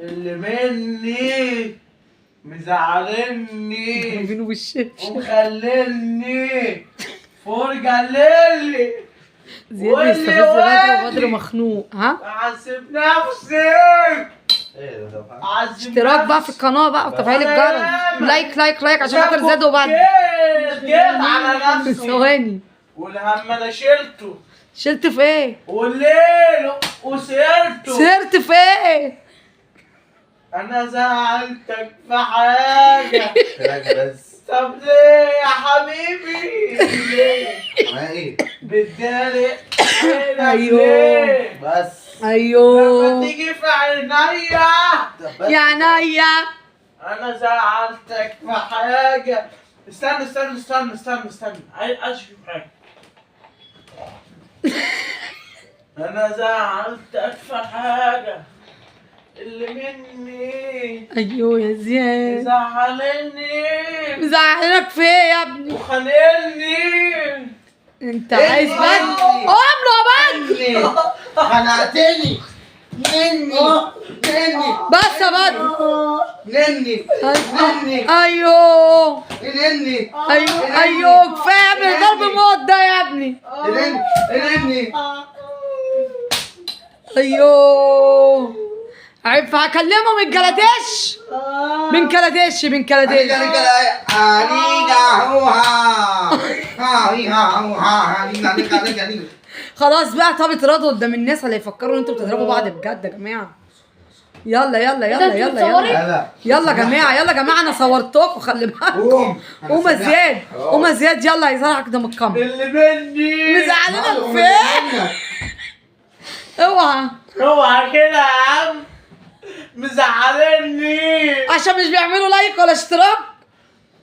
اللي مني مزعلني فين وشك ومخللني فرجة ليلي زياد بيستفز بدر وبدر مخنوق. ها اعذب نفسي اشتراك بقى في القناه بقى وتفعيل الجرس. لايك لايك لايك عشان خاطر زياد وبدر. جيت على نفسي ثواني. والهم انا شلته شلت في ايه؟ والليل وسيرته سرت في ايه؟ انا زعلتك في حاجة بس طب ليه يا حبيبي ليه ايه بتدارق عينك أيوه. ليه بس لما ايوه تيجي في عينيا يا عينيا. انا زعلتك في حاجة استنى استنى استنى استنى استنى عايز اشوف حاجة انا زعلتك في حاجة اللي مني ايوه يا زياد. زعلني مزعلك في ايه يا ابني؟ وخانقني انت عايز بدر؟ قوم له يا بدر. خنقتني مني بس يا بدر. مني ايوه مني ايوه كفايه يا ابني ضرب موت ده يا ابني. مني ايوه عيب هكلمه من كلاتيش من كلاتيش من كلاتيش. خلاص بقى طب اتراضوا قدام الناس اللي يفكروا ان انتوا بتضربوا بعض بجد يا جماعه. يلا يلا يلا يلا يلا يلا يا جماعه يلا يا جماعه انا صورتكم خلي بالكم. قوم يا زياد قوم يا زياد يلا هيزرعك قدام الكاميرا. اللي مني مزعلانك فين؟ اوعى اوعى كده يا عم مزعلني عشان مش بيعملوا لايك ولا اشتراك.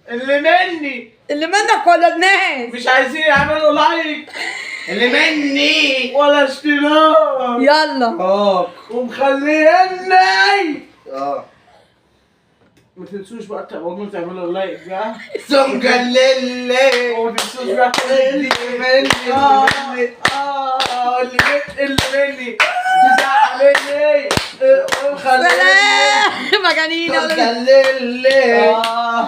اللي مني اللي منك ولا الناس؟ مش عايزين يعملوا لايك اللي مني ولا اشتراك يلا ومخليني ما تنسوش بقى تعملوا لايك ها سمكللي وما تنسوش بقى اللي مني مزعلني ومخليني مجانين سمكللي